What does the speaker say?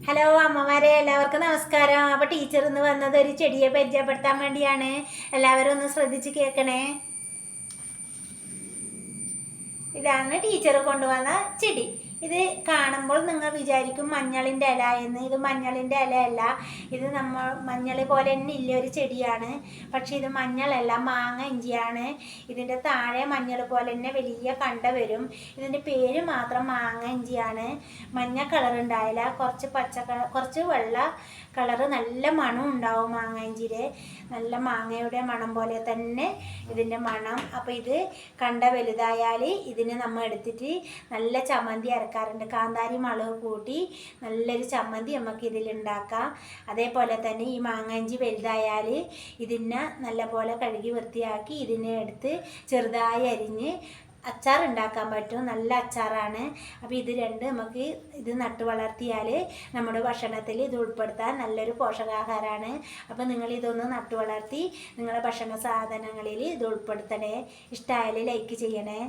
Hello അമ്മമാരെ, എല്ലാവർക്കും നമസ്കാരം. അപ്പോൾ ടീച്ചർ ഇന്ന് വന്നത് ഒരു ചെടിയെ പരിചയപ്പെടുത്താൻ വേണ്ടിയാണ്. എല്ലാവരും ഒന്ന് ശ്രദ്ധിച്ച് കേൾക്കണേ. ഇതാണ് ടീച്ചർ കൊണ്ടുവന്ന ചെടി. ഇത് കാണുമ്പോൾ നിങ്ങൾ വിചാരിക്കും മഞ്ഞളിൻ്റെ ഇല എന്ന്. ഇത് മഞ്ഞളിൻ്റെ ഇലയല്ല. ഇത് നമ്മൾ മഞ്ഞൾ പോലെ തന്നെ ഇല്ല ഒരു ചെടിയാണ്. പക്ഷെ ഇത് മഞ്ഞളല്ല, മാങ്ങ ഇഞ്ചിയാണ്. ഇതിൻ്റെ താഴെ മഞ്ഞൾ പോലെ തന്നെ വലിയ കണ്ട വരും. ഇതിൻ്റെ പേര് മാത്രം മാങ്ങ ഇഞ്ചിയാണ്. മഞ്ഞ കളർ ഉണ്ടായില്ല, കുറച്ച് പച്ച കളർ, കുറച്ച് വെള്ള കളറ്. നല്ല മണം ഉണ്ടാവും മാങ്ങ ഇഞ്ചിയുടെ. നല്ല മാങ്ങയുടെ മണം പോലെ തന്നെ ഇതിൻ്റെ മണം. അപ്പോൾ ഇത് കണ്ട വലുതായാൽ ഇതിനെ നമ്മൾ എടുത്തിട്ട് നല്ല ചമ്മന്തി അരക്കാറുണ്ട്. കാന്താരി മുളക് കൂട്ടി നല്ലൊരു ചമ്മന്തി നമുക്ക് ഇതിലുണ്ടാക്കാം. അതേപോലെ തന്നെ ഈ മാങ്ങാഞ്ചി വലുതായാൽ ഇതിനെ നല്ലപോലെ കഴുകി വൃത്തിയാക്കി ഇതിനെ എടുത്ത് ചെറുതായി അരിഞ്ഞ് അച്ചാർ ഉണ്ടാക്കാൻ പറ്റും. നല്ല അച്ചാറാണ്. അപ്പോൾ ഇത് രണ്ട് നമുക്ക് ഇത് നട്ടു വളർത്തിയാൽ നമ്മുടെ ഭക്ഷണത്തിൽ ഇത് ഉൾപ്പെടുത്താൻ നല്ലൊരു പോഷകാഹാരമാണ്. അപ്പോൾ നിങ്ങൾ ഇതൊന്ന് നട്ടു വളർത്തി നിങ്ങളുടെ ഭക്ഷണ സാധനങ്ങളിൽ ഇത് ഉൾപ്പെടുത്തണേ. ഇഷ്ടമായാൽ ലൈക്ക് ചെയ്യണേ.